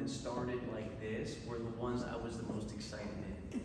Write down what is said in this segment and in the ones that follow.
that started like this were the ones I was the most excited in.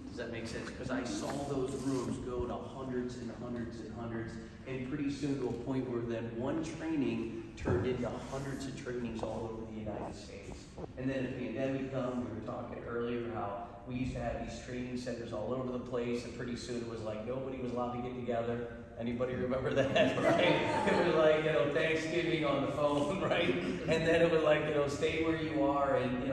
Does that make sense? Because I saw those rooms go to hundreds and hundreds and hundreds, and pretty soon to a point where that one training turned into hundreds of trainings all over the United States. And then the pandemic come, we were talking earlier how we used to have these training centers all over the place, and pretty soon it was like nobody was allowed to get together. Anybody remember that, right? It was like, Thanksgiving on the phone, right? And then it was like, stay where you are, and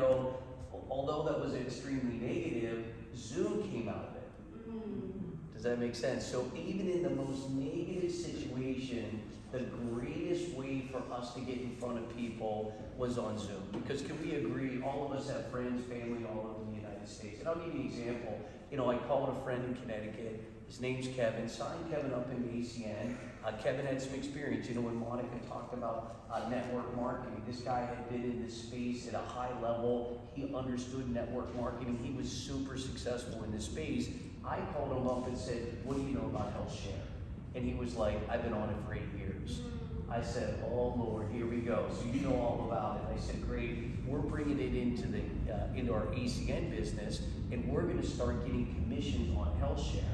although that was extremely negative, Zoom came out of it. Does that make sense? So even in the most negative situation, the greatest way for us to get in front of people was on Zoom. Because can we agree, all of us have friends, family all over the United States. And I'll give you an example. I called a friend in Connecticut. His name's Kevin. Signed Kevin up in ACN. Kevin had some experience. When Monica talked about network marketing, this guy had been in this space at a high level. He understood network marketing. He was super successful in this space. I called him up and said, what do you know about HealthShare? And he was like, I've been on it for 8 years. I said, oh Lord, here we go. So you know all about it. I said, great. We're bringing it into our ACN business, and we're going to start getting commissions on HealthShare.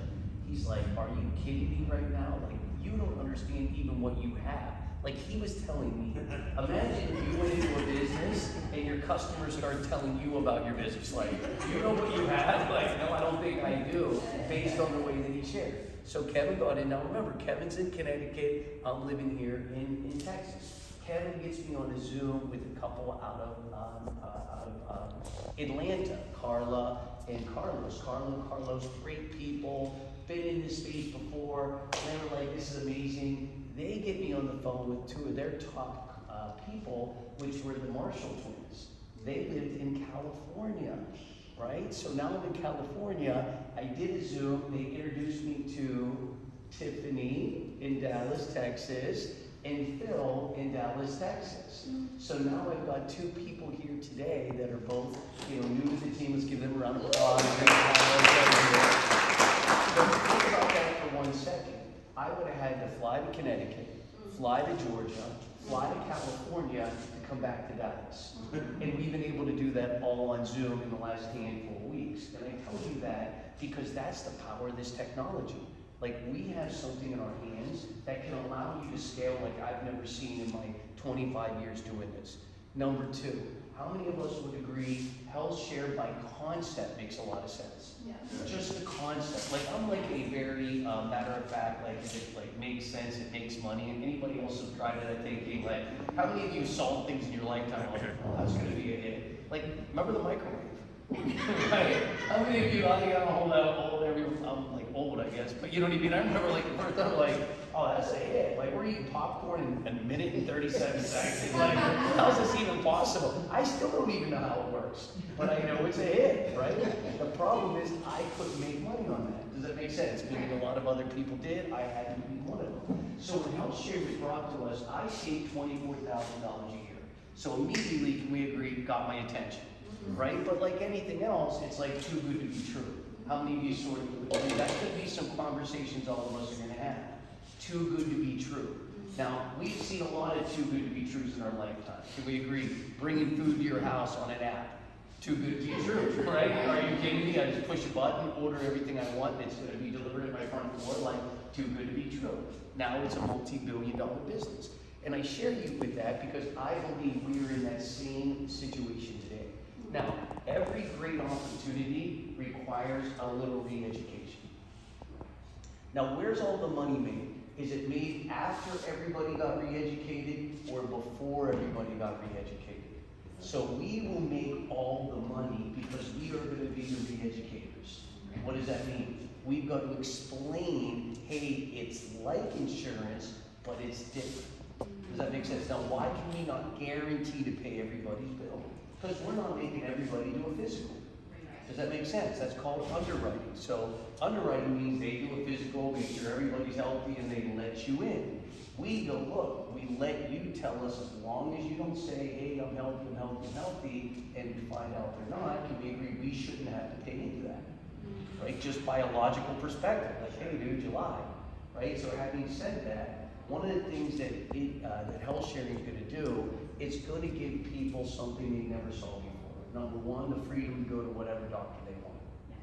He's like, are you kidding me right now? Like, you don't understand even what you have. Like, he was telling me, imagine if you went into a business and your customers started telling you about your business. Like, you know what you have? Like, no, I don't think I do, based on the way that he shared. So Kevin got in. Now remember, Kevin's in Connecticut. I'm living here in Texas. Kevin gets me on a Zoom with a couple out of Atlanta, Carla and Carlos. Carla and Carlos, great people, been in this space before. They were like, this is amazing. They get me on the phone with two of their top people, which were the Marshall twins. They lived in California, right? So now I'm in California. I did a Zoom. They introduced me to Tiffany in Dallas, Texas, and Phil in Dallas, Texas. So now I've got two people here today that are both, new to the team. Let's give them a round of applause. But think about that for 1 second. I would have had to fly to Connecticut, fly to Georgia, fly to California to come back to Dallas. And we've been able to do that all on Zoom in the last handful of weeks. And I tell you that because that's the power of this technology. Like, we have something in our hands that can allow you to scale like I've never seen in my 25 years doing this. Number two, how many of us would agree HealthShare by concept makes a lot of sense? Yeah. Just the concept. Like, I'm like a very matter of fact, like, if it like makes sense, it makes money, and anybody else subscribe to that thinking, like, how many of you solved things in your lifetime like, oh, that's gonna be a hit? Like, remember the microwave? Right? How many of you, I got old everyone, I'm like old, I guess, but you know what I mean? I remember like the first time, like, oh, that's a hit. Like, we're eating popcorn in a minute and 37 seconds. Like, how's this even possible? I still don't even know how it works, but I know it's a hit, right? The problem is I couldn't make money on that. Does that make sense? Meaning a lot of other people did, I had to be one of them. So when HealthShare was brought to us, I saved $24,000 a year. So immediately, can we agree, got my attention. Right? But like anything else, it's like too good to be true. How many of you sort of agree? That could be some conversations all of us are going to have. Too good to be true. Now, we've seen a lot of too good to be trues in our lifetime. Can we agree? Bringing food to your house on an app. Too good to be true, right? Are you kidding me? I just push a button, order everything I want, and it's going to be delivered at my front door. Like, too good to be true. Now it's a multi-billion-dollar business. And I share you with that because I believe we're in that same situation today. Now, every great opportunity requires a little re-education. Now, where's all the money made? Is it made after everybody got re-educated or before everybody got re-educated? So we will make all the money because we are going to be the re-educators. What does that mean? We've got to explain, hey, it's like insurance, but it's different. Does that make sense? Now, why can we not guarantee to pay everybody's bill? Because we're not making everybody do a physical. Does that make sense? That's called underwriting. So underwriting means they do a physical, make sure everybody's healthy, and they let you in. We go, look, we let you tell us as long as you don't say, hey, I'm healthy, I'm healthy, I'm healthy, and we find out they're not, can we agree we shouldn't have to pay into that? Right? Just by a logical perspective. Like, hey, dude, you lied. Right? So having said that, one of the things that health sharing is going to do, it's going to give people something they never saw before. Number one, the freedom to go to whatever doctor they want.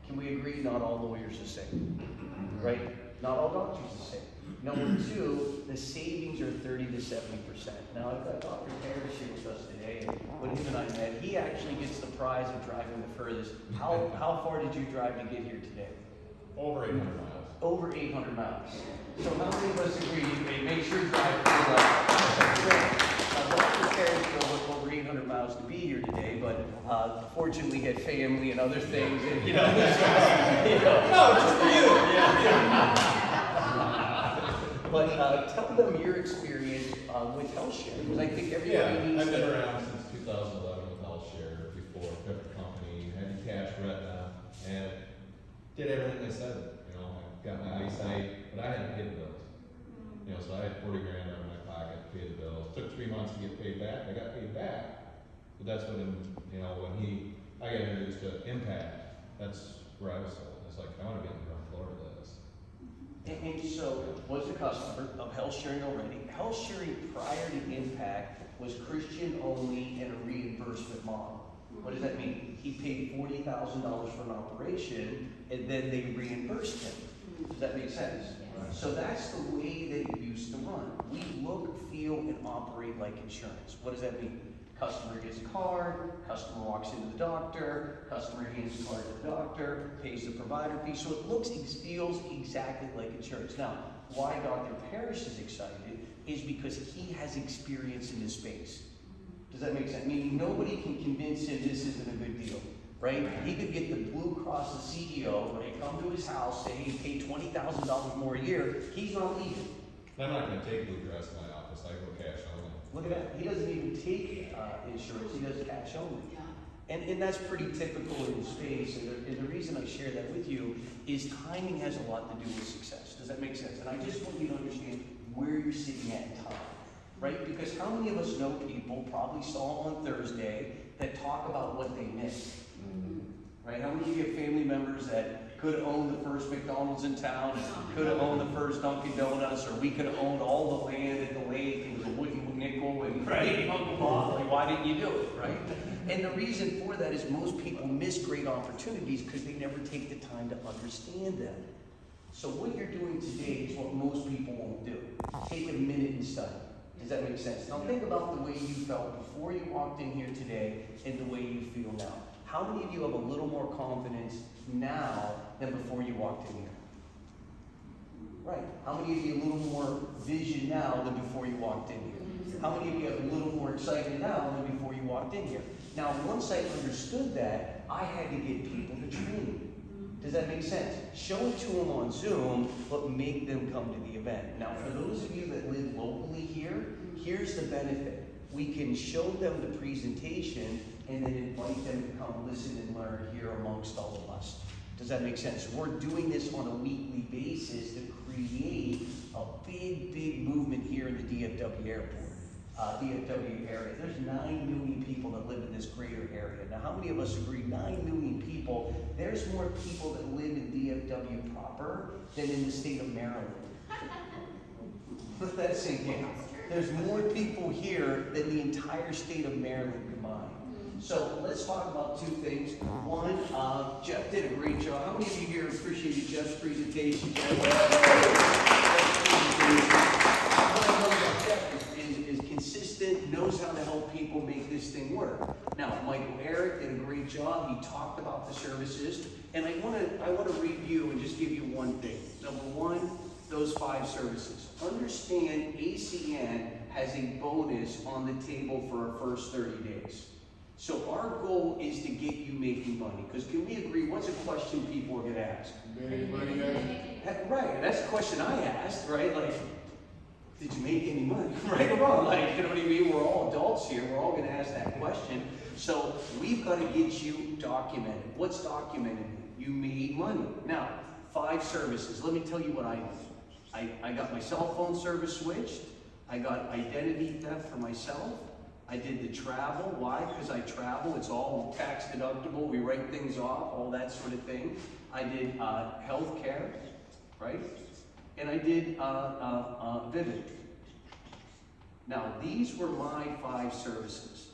Can we agree not all lawyers are the same? Right? Not all doctors are the same. Number two, the savings are 30 to 70%. Now I've got Dr. Parrish here with us today, and when him and I met, he actually gets the prize of driving the furthest. How far did you drive to get here today? Over 800 miles. Over 800 miles. So how many of us agree you make sure you drive for Dr. Parrish drove over 800 miles to be here today, but fortunately he had family and other things, and you know. No, just for you. Yeah. But tell them your experience with HealthShare, because I think everybody needs I've been to. around since 2011 with HealthShare before, kept the company, had cash retina, and did everything they said. You know, I got my eyesight, but I hadn't paid the bills. You know, so I had 40 grand out of my pocket to pay the bills. Took 3 months to get paid back. I got paid back, but that's when, you know, when I got introduced to Impact. That's where I was sold. It's like, I want to get in the ground floor of this. And so, was a customer of health sharing already. Health sharing prior to Impact was Christian only and a reimbursement model. What does that mean? He paid $40,000 for an operation, and then they reimbursed him. Does that make sense? Right. So that's the way that it used to run. We look, feel, and operate like insurance. What does that mean? Customer gets a card, customer walks into the doctor, customer hands the card to the doctor, pays the provider fee. So it looks and feels exactly like insurance. Now, why Dr. Parrish is excited is because he has experience in this space. Does that make sense? Meaning nobody can convince him this isn't a good deal, right? He could get the Blue Cross, the CEO, when they come to his house, say, hey, pay $20,000 more a year, he's not leaving. I'm not going to take Blue Cross in my office. I go cash only. Look at that. He doesn't even take insurance. He does cash only. Yeah. And that's pretty typical in the space. And the reason I share that with you is timing has a lot to do with success. Does that make sense? And I just want you to understand where you're sitting at in time, right? Because how many of us know people, probably saw on Thursday, that talk about what they missed? Right? How many of you have family members that could have owned the first McDonald's in town, could have owned the first Dunkin' Donuts, or we could have owned all the land at the lake and the wooden nickel and right, Uncle Bob, like, why didn't you do it, right? And the reason for that is most people miss great opportunities because they never take the time to understand them. So what you're doing today is what most people won't do. Take a minute and study. Does that make sense? Now think about the way you felt before you walked in here today and the way you feel now. How many of you have a little more confidence now than before you walked in here? Right. How many of you have a little more vision now than before you walked in here? How many of you have a little more excitement now than before you walked in here? Now, once I understood that, I had to get people to train. Does that make sense? Show it to them on Zoom, but make them come to the event. Now, for those of you that live locally here, here's the benefit. We can show them the presentation and then invite them to come listen and learn here amongst all of us. Does that make sense? We're doing this on a weekly basis to create a big movement here in the DFW airport. DFW area. There's 9 million people that live in this greater area. Now, how many of us agree 9 million people? There's more people that live in DFW proper than in the state of Maryland. Let that sink in. There's more people here than the entire state of Maryland combined. So let's talk about two things. One, Jeff did a great job. How many of you here appreciated Jeff's presentation? Jeff is consistent, knows how to help people make this thing work. Now, Michael Eric did a great job. He talked about the services, and I want to review and just give you one thing. Number one, those 5 services. Understand ACN has a bonus on the table for our first 30 days. So our goal is to get you making money. Because can we agree, what's a question people are going to ask? Right, that's a question I asked, right? Like, did you make any money? Right or wrong? Like, you know what I mean? We're all adults here. We're all going to ask that question. So we've got to get you documented. What's documented? You made money. Now, 5 services. Let me tell you what I did. I got my cell phone service switched. I got identity theft for myself. I did the travel. Why? Because I travel. It's all tax deductible. We write things off, all that sort of thing. I did health care, right? And I did Vivid. Now, these were my 5 services.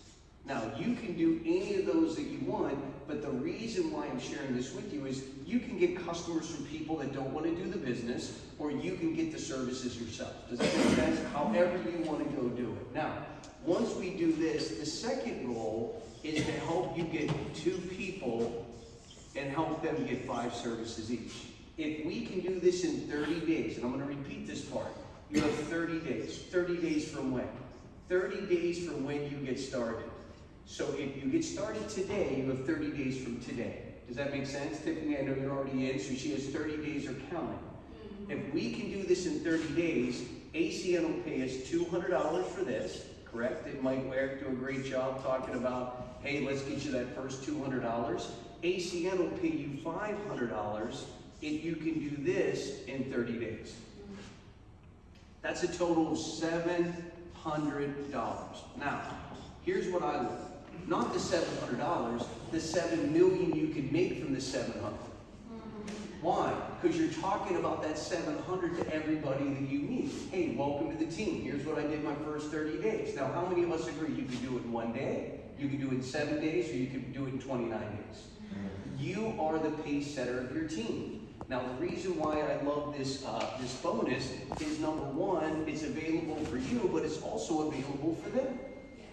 Now, you can do any of those that you want, but the reason why I'm sharing this with you is you can get customers from people that don't want to do the business, or you can get the services yourself. Does that make sense? However you want to go do it. Now, once we do this, the second goal is to help you get 2 people and help them get 5 services each. If we can do this in 30 days, and I'm going to repeat this part, you have 30 days. 30 days from when? 30 days from when you get started. So if you get started today, you have 30 days from today. Does that make sense? Tiffany, I know you're already in, so she has 30 days or counting. If we can do this in 30 days, ACN will pay us $200 for this, correct? It might do a great job talking about, hey, let's get you that first $200. ACN will pay you $500 if you can do this in 30 days. That's a total of $700. Now, here's what I learned. Not the $700, the $7 million you can make from the $700. Why? Because you're talking about that $700 to everybody that you meet. Hey, welcome to the team. Here's what I did my first 30 days. Now, how many of us agree you can do it in 1 day, you can do it in 7 days, or you can do it in 29 days? You are the pace setter of your team. Now, the reason why I love this bonus is, number one, it's available for you, but it's also available for them.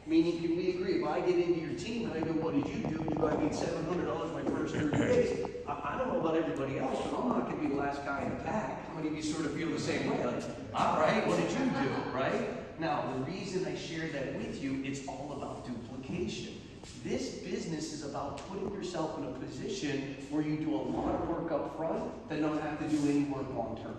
Meaning, can we agree, if I get into your team and I go, what did you do? You go, I made $700 my first 30 days. I don't know about everybody else, but I'm not going to be the last guy in the pack. How many of you sort of feel the same way? Like, all right, what did you do, right? Now, the reason I shared that with you, it's all about duplication. This business is about putting yourself in a position where you do a lot of work up front, then don't have to do any work long term.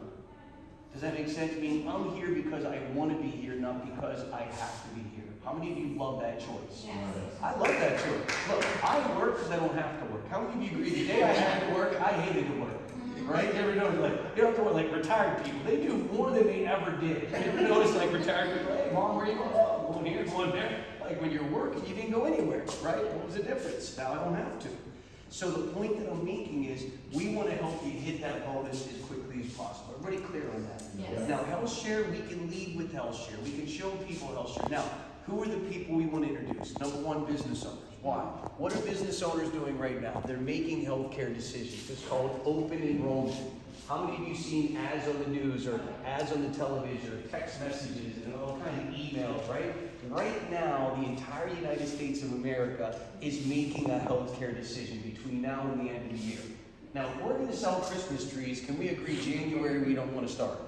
Does that make sense? I mean, I'm here because I want to be here, not because I have to be here. How many of you love that choice? Yes. I love that choice. Look, I work because I don't have to work. How many of you agree the day I had to work, I hated to work? Right? You ever notice, like, you don't have to work, like retired people, they do more than they ever did. You ever notice, like, retired people, hey, Mom, where you going? Oh, going here, going there. Like, when you're working, you didn't go anywhere, right? What was the difference? Now I don't have to. So the point that I'm making is, we want to help you hit that bonus as quickly as possible. Everybody clear on that? Yes. Now, HealthShare, we can lead with HealthShare. We can show people HealthShare. Now, who are the people we want to introduce? Number one, business owners. Why? What are business owners doing right now? They're making healthcare decisions. It's called open enrollment. How many of you seen ads on the news or ads on the television or text messages and all kinds of emails, right? Right now, the entire United States of America is making a healthcare decision between now and the end of the year. Now, if we're going to sell Christmas trees, can we agree January we don't want to start?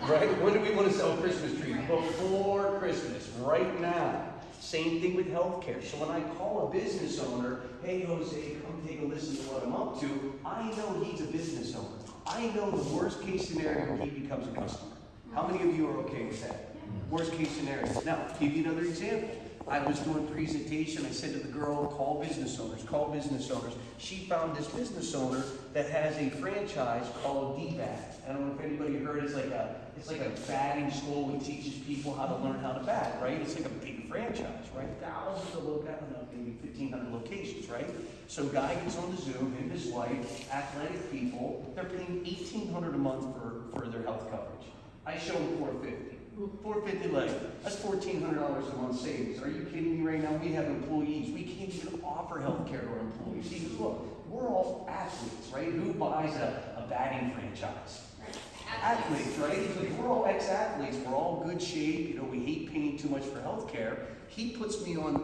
Right? When do we want to sell Christmas trees? Before Christmas, right now. Same thing with healthcare. So when I call a business owner, hey Jose, come take a listen to what I'm up to, I know he's a business owner. I know the worst case scenario, he becomes a customer. How many of you are okay with that? Worst case scenario. Now, I'll give you another example. I was doing a presentation, I said to the girl, call business owners, call business owners. She found this business owner that has a franchise called D-Bat. I don't know if anybody heard, it's like a batting school that teaches people how to learn how to bat, right? It's like a big franchise, right? Thousands of locations, I don't know, maybe 1,500 locations, right? So guy gets on the Zoom, him and his wife, athletic people, they're paying $1,800 a month for their health coverage. I show them $450. $450 like, that's $1,400 a month savings. Are you kidding me right now? We have employees. We can't even offer health care to our employees. See, look, we're all athletes, right? Who buys a batting franchise? Athletes, right? Like, we're all ex-athletes. We're all good shape. You know, we hate paying too much for health care. He puts me on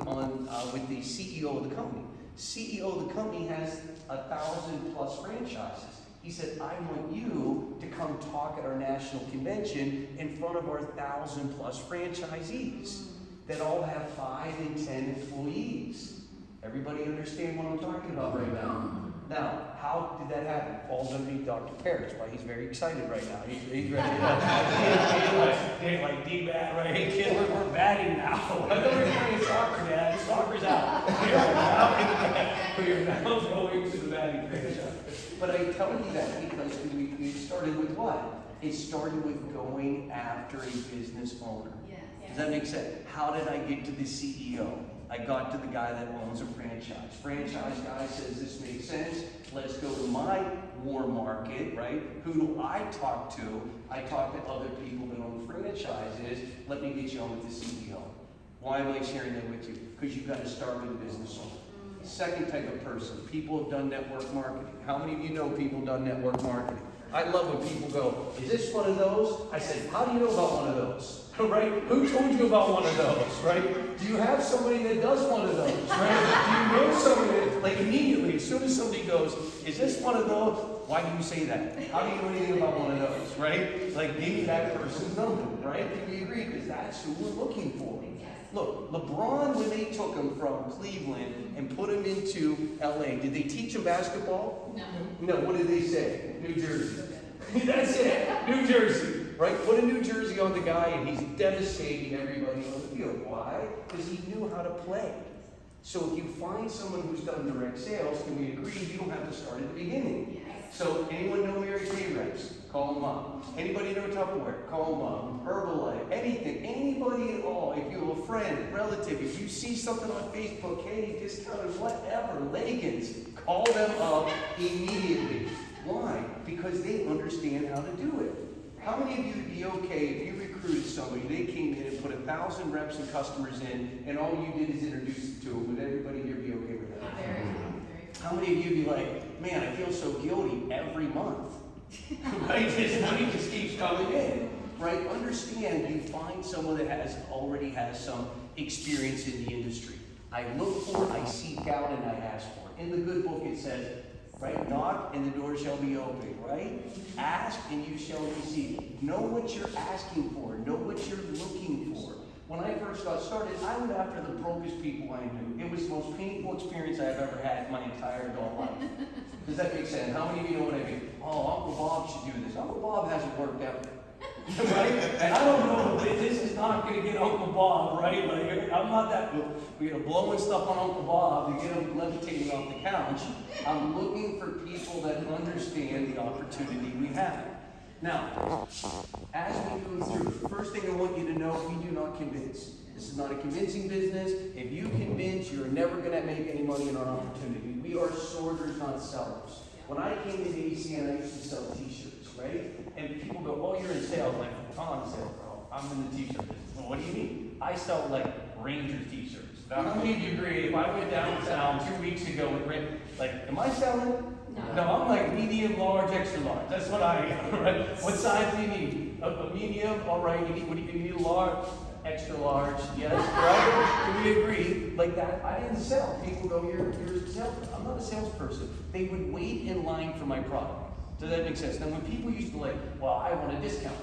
with the CEO of the company. CEO of the company has 1,000+ franchises. He said, I want you to come talk at our national convention in front of our 1,000+ franchisees that all have 5 and 10 employees. Everybody understand what I'm talking about right now? Now, how did that happen? Falls underneath Dr. Paris, why he's very excited right now. He's ready to like D-Bat, right? Hey kid, we're batting now. I know we're playing soccer, Dad. Soccer's out. We are now going to the batting franchise. But I tell you that because we started with what? It started with going after a business owner. Yes. Does that make sense? How did I get to the CEO? I got to the guy that owns a franchise. Franchise guy says, this makes sense. Let's go to my warm market, right? Who do I talk to? I talk to other people that own franchises. Let me get you on with the CEO. Why am I sharing that with you? Because you've got to start with a business owner. Second type of person, people have done network marketing. How many of you know people have done network marketing? I love when people go, is this one of those? I said, how do you know about one of those? Right? Who told you about one of those? Right? Do you have somebody that does one of those? Right? Do you know somebody that, like immediately, as soon as somebody goes, is this one of those? Why do you say that? How do you know anything about one of those? Right? Like give me that person's number. Right? Can we agree? Because that's who we're looking for. Look, LeBron, when they took him from Cleveland and put him into LA, did they teach him basketball? No. No, what did they say? New Jersey. That's it. New Jersey. Right? Put a New Jersey on the guy and he's devastating everybody on the field. Why? Because he knew how to play. So if you find someone who's done direct sales, can we agree you don't have to start at the beginning? Yes. So anyone know Mary Kay reps? Call them up. Anybody know Tupperware? Call them up. Herbalife, anything, anybody at all. If you have a friend, relative, if you see something on Facebook, hey, discounted, whatever, leggings, call them up immediately. Why? Because they understand how to do it. How many of you would be okay if you recruited somebody, they came in and put 1,000 reps and customers in, and all you did is introduce it to them? Would everybody here be okay with that? How many of you would be like, man, I feel so guilty every month? Right? This money just keeps coming in. Right? Understand, you find someone that already has some experience in the industry. I look for, I seek out, and I ask for. In the good book it says, right? Knock and the door shall be open, right? Ask and you shall receive. Know what you're asking for. Know what you're looking for. When I first got started, I went after the brokest people I knew. It was the most painful experience I've ever had in my entire adult life. Does that make sense? How many of you know what I mean? Oh, Uncle Bob should do this. Uncle Bob hasn't worked out. Right? And I don't know, this is not going to get Uncle Bob, right? Like, I'm not that, blowing stuff on Uncle Bob to get him levitating off the couch. I'm looking for people that understand the opportunity we have. Now, as we go through, the first thing I want you to know, we do not convince. This is not a convincing business. If you convince, you're never going to make any money in our opportunity. We are sorters, not sellers. When I came into ACN, I used to sell t-shirts, right? And people go, oh, you're in sales. I'm like, I'm in sales, bro. I'm in the t-shirt business. Well, what do you mean? I sell, like, Ranger t-shirts. Now, how many of you agree, if I went downtown 2 weeks ago with like, am I selling? No, I'm like medium, large, extra large. That's what I am, right? What size do you need? A medium? All right. What do you need? A large? Extra large? Yes, right? Can we agree? Like that, I didn't sell. People go, you're a salesperson. I'm not a salesperson. They would wait in line for my product. Does that make sense? Now, when people used to like, well, I want a discount.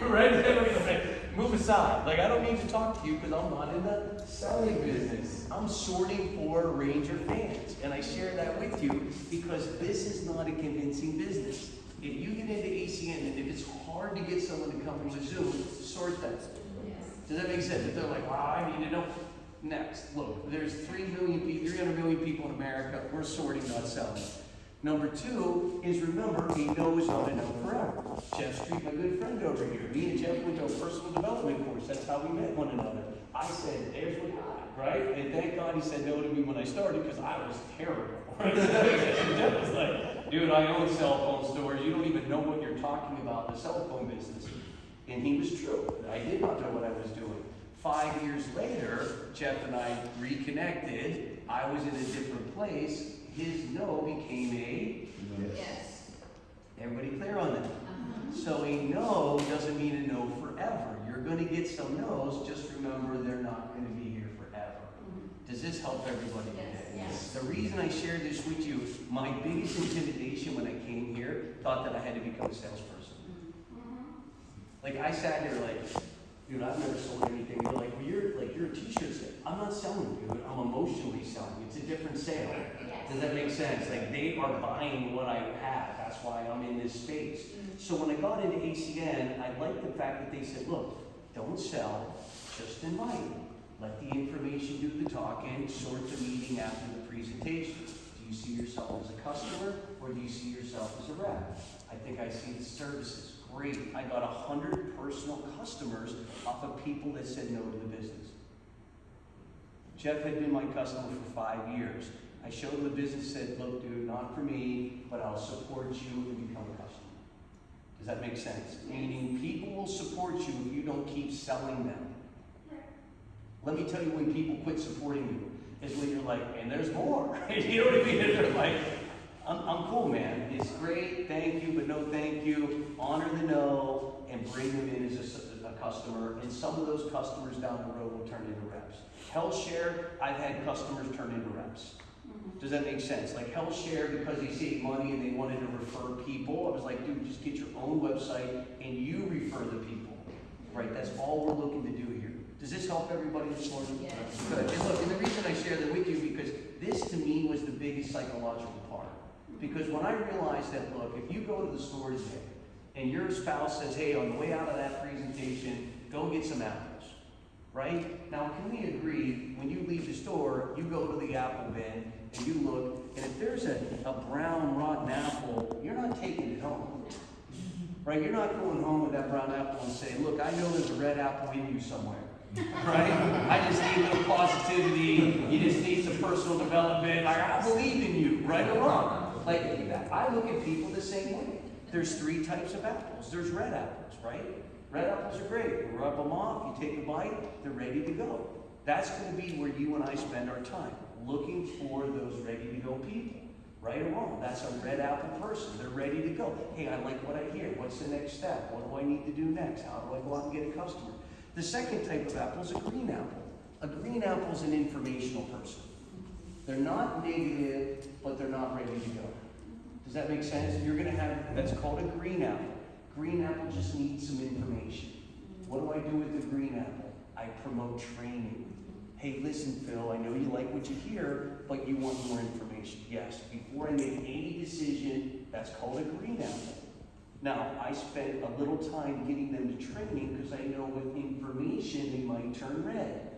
Right? Move aside. Like, I don't need to talk to you because I'm not in the selling business. I'm sorting for Ranger fans. And I share that with you because this is not a convincing business. If you get into ACN and if it's hard to get someone to come to Zoom, sort that. Does that make sense? If they're like, wow, I need to know. Next, look, there's 300 million people in America. We're sorting, not selling. Number two is remember, a know is not a know forever. Jeff Street, my good friend over here. Me and Jeff went to a personal development course. That's how we met one another. I said, there's what God, right? And thank God he said no to me when I started because I was terrible. Right? And Jeff was like, dude, I own cell phone stores. You don't even know what you're talking about in the cell phone business. And he was true. I did not know what I was doing. 5 years later, Jeff and I reconnected. I was in a different place. His no became a yes. Everybody clear on that? So a no doesn't mean a no forever. You're going to get some no's. Just remember they're not going to be here forever. Does this help everybody today? Yes. The reason I shared this with you, my biggest intimidation when I came here, thought that I had to become a salesperson. Like I sat here like, dude, I've never sold anything. You're like, well, you're a t-shirt sale. I'm not selling, dude. I'm emotionally selling. It's a different sale. Does that make sense? Like they are buying what I have. That's why I'm in this space. So when I got into ACN, I liked the fact that they said, look, don't sell, just invite. Let the information do the talking, sort the meeting after the presentation. Do you see yourself as a customer or do you see yourself as a rep? I think I see the services. Great. I got 100 personal customers off of people that said no to the business. Jeff had been my customer for 5 years. I showed him the business, said, look, dude, not for me, but I'll support you and become a customer. Does that make sense? Meaning people will support you if you don't keep selling them. Let me tell you when people quit supporting you, is when you're like, and there's more. You know what I mean? And they're like, I'm cool, man. It's great, thank you, but no thank you. Honor the no and bring them in as a customer. And some of those customers down the road will turn into reps. HealthShare, I've had customers turn into reps. Does that make sense? Like HealthShare, because they saved money and they wanted to refer people, I was like, dude, just get your own website and you refer the people. Right? That's all we're looking to do here. Does this help everybody this morning? Yes. Good. And look, and the reason I share that with you, because this to me was the biggest psychological part. Because when I realized that, look, if you go to the store today and your spouse says, hey, on the way out of that presentation, go get some apples. Right? Now, can we agree, when you leave the store, you go to the apple bin and you look, and if there's a brown, rotten apple, you're not taking it home. Right? You're not going home with that brown apple and saying, look, I know there's a red apple in you somewhere. Right? I just need a little positivity. You just need some personal development. Like, I believe in you, right or wrong. Like, I look at people the same way. There's 3 types of apples. There's red apples, right? Red apples are great. You rub them off, you take a bite, they're ready to go. That's going to be where you and I spend our time, looking for those ready to go people. Right or wrong? That's a red apple person. They're ready to go. Hey, I like what I hear. What's the next step? What do I need to do next? How do I go out and get a customer? The second type of apple is a green apple. A green apple is an informational person. They're not negative, but they're not ready to go. Does that make sense? You're going to have, that's called a green apple. Green apple just needs some information. What do I do with the green apple? I promote training. Hey, listen, Phil, I know you like what you hear, but you want more information. Yes, before I make any decision, that's called a green apple. Now, I spend a little time getting them to training because I know with information they might turn red.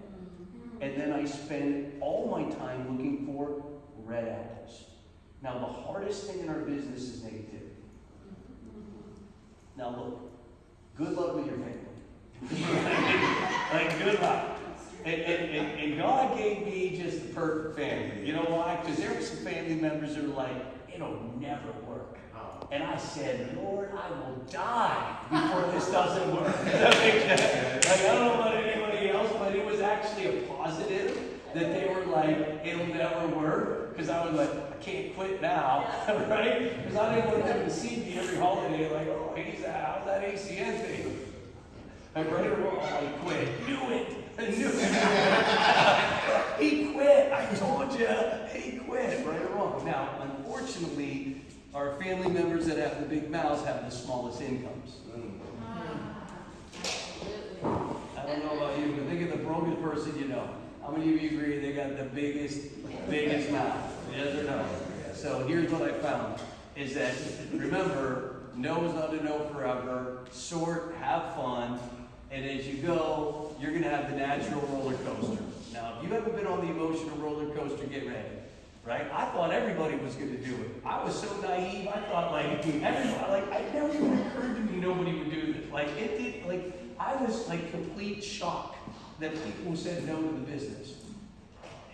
And then I spend all my time looking for red apples. Now, the hardest thing in our business is negativity. Now, look, good luck with your family. Like, good luck. And God gave me just the perfect family. You know why? Because there were some family members that were like, it'll never work. And I said, Lord, I will die before this doesn't work. Like, I don't know about anybody else, but it was actually a positive that they were like, it'll never work. Because I was like, I can't quit now, right? Because I didn't want them to see me every holiday like, oh, how's that ACN thing? I right or wrong, I quit. Knew it. I knew it. He quit. I told you. He quit. Right or wrong. Now, unfortunately, our family members that have the big mouths have the smallest incomes. I don't know about you, but think of the broken person you know. How many of you agree they got the biggest mouth? Yes or no? So here's what I found, is that, remember, no is not a no forever. Sort, have fun, and as you go, you're going to have the natural roller coaster. Now, if you haven't been on the emotional roller coaster, get ready. Right? I thought everybody was going to do it. I was so naive. I thought it never even occurred to me nobody would do this. Like it did. Like I was like complete shock that people said no to the business.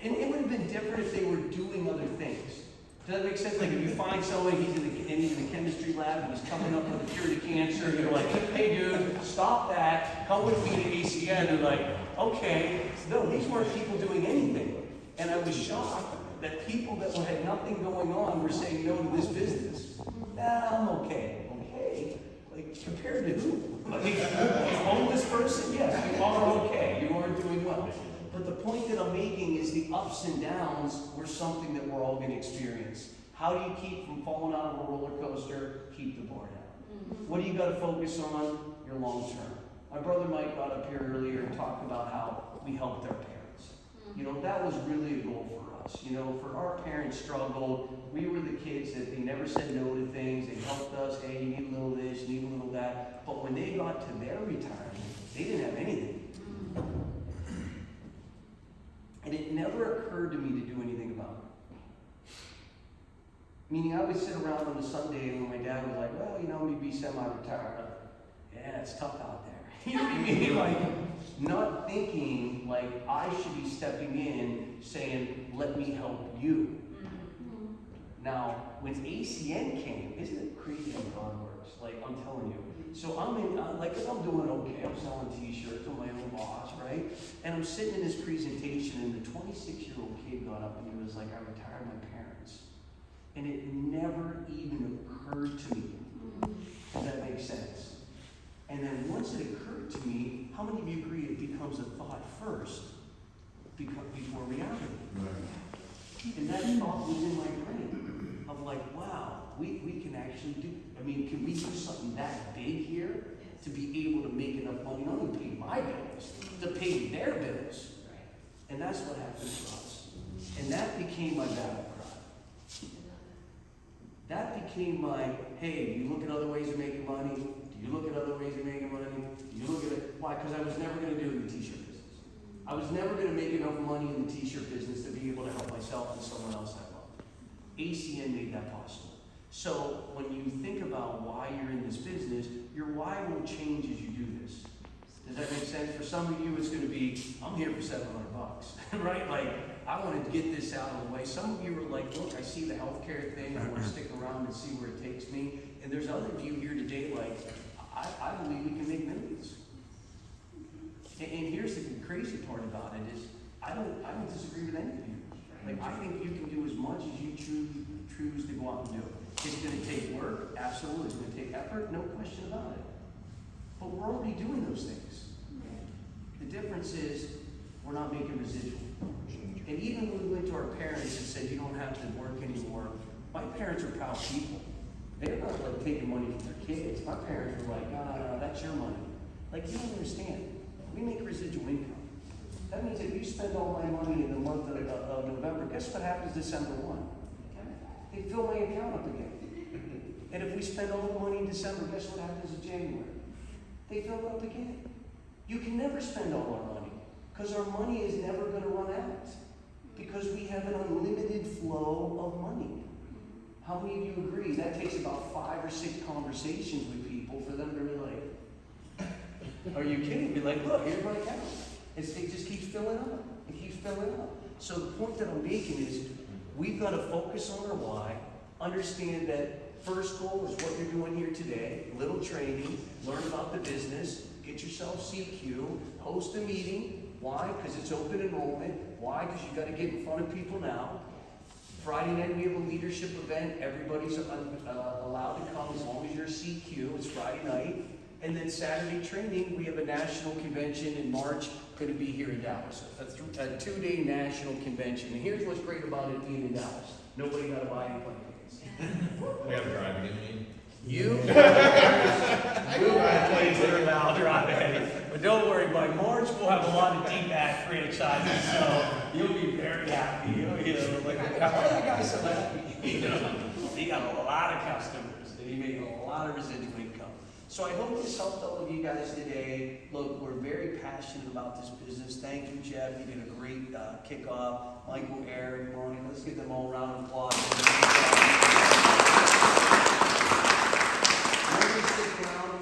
And it would have been different if they were doing other things. Does that make sense? Like if you find someone, he's in the chemistry lab and he's coming up with a cure to cancer, and you're like, hey dude, stop that. Come with me to ACN. They're like, okay. No, these weren't people doing anything. And I was shocked that people that had nothing going on were saying no to this business. Nah, I'm okay. Okay? Like, compared to who? Like, a homeless person? Yes, you are okay. You are doing well. But the point that I'm making is the ups and downs were something that we're all going to experience. How do you keep from falling out of a roller coaster? Keep the bar down. What do you got to focus on? Your long term. My brother Mike got up here earlier and talked about how we helped our parents. You know, that was really a goal for us. You know, for our parents struggled. We were the kids that they never said no to things. They helped us. Hey, you need a little this, you need a little that. But when they got to their retirement, they didn't have anything. And it never occurred to me to do anything about it. Meaning I would sit around on a Sunday and my dad was like, well, you know, maybe semi-retired. Yeah, it's tough out there. You know what I mean? Like, not thinking like I should be stepping in saying, let me help you. Now, when ACN came, isn't it crazy how God works? Like, I'm telling you, So I'm I'm doing okay, I'm selling t-shirts, I'm my own boss, right? And I'm sitting in this presentation and the 26-year-old kid got up and he was like, I retired my parents. And it never even occurred to me. Does that make sense? And then once it occurred to me, how many of you agree it becomes a thought first before reality? Right. And that thought was in my brain of like, wow, we can actually do, can we do something that big here to be able to make enough money, not only to pay my bills, to pay their bills? And that's what happened for us. And that became my battle cry. That became my, hey, you look at other ways of making money? Do you look at other ways of making money? Do you look at it? Why? Because I was never going to do it in the t-shirt business. I was never going to make enough money in the t-shirt business to be able to help myself and someone else I love. ACN made that possible. So when you think about why you're in this business, your why will change as you do this. Does that make sense? For some of you, it's going to be, I'm here for $700, right? Like, I want to get this out of the way. Some of you are like, look, I see the healthcare thing. I want to stick around and see where it takes me. And there's other of you here today, like, I believe we can make millions. And here's the crazy part about it is, I don't disagree with any of you. Like, I think you can do as much as you choose to go out and do. It's going to take work, absolutely. It's going to take effort, no question about it. But we're already doing those things. The difference is we're not making residual. And even when we went to our parents and said, you don't have to work anymore, my parents are proud people. They're not like taking money from their kids. My parents were like, no, that's your money. Like, you don't understand. We make residual income. That means if you spend all my money in the month of November, guess what happens December 1? They fill my account up again. And if we spend all the money in December, guess what happens in January? They fill it up again. You can never spend all our money because our money is never going to run out because we have an unlimited flow of money. How many of you agree? That takes about 5 or 6 conversations with people for them to be like, are you kidding me? Like, look, here's my account. It just keeps filling up. It keeps filling up. So the point that I'm making is we've got to focus on our why, understand that first goal is what you're doing here today, little training, learn about the business, get yourself CQ, host a meeting. Why? Because it's open enrollment. Why? Because you've got to get in front of people now. Friday night we have a leadership event. Everybody's allowed to come as long as you're a CQ. It's Friday night. And then Saturday training, we have a national convention in March, going to be here in Dallas. A 2-day national convention. And here's what's great about it being in Dallas. Nobody got to buy any plane tickets. We have to drive to get me. You buy planes that are allowed to drive ahead. But don't worry, by March we'll have a lot of DMAC franchises, so you'll be very happy. Like, why that guy so happy? He got a lot of customers, and he made a lot of residual income. So I hope this helped all of you guys today. Look, we're very passionate about this business. Thank you, Jeff. You did a great kickoff. Michael, Eric, Ronnie, let's give them all a round of applause.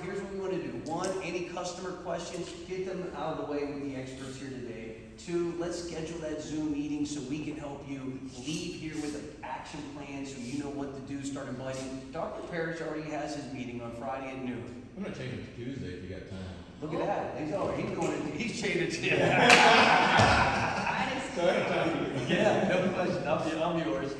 Here's what we want to do. 1, any customer questions, get them out of the way with the experts here today. 2, let's schedule that Zoom meeting so we can help you leave here with an action plan so you know what to do. Start inviting. Dr. Parrish already has his meeting on Friday at noon. I'm going to change it to Tuesday if you got time. Look at that. He's changed it. Yeah, no question. I'm yours.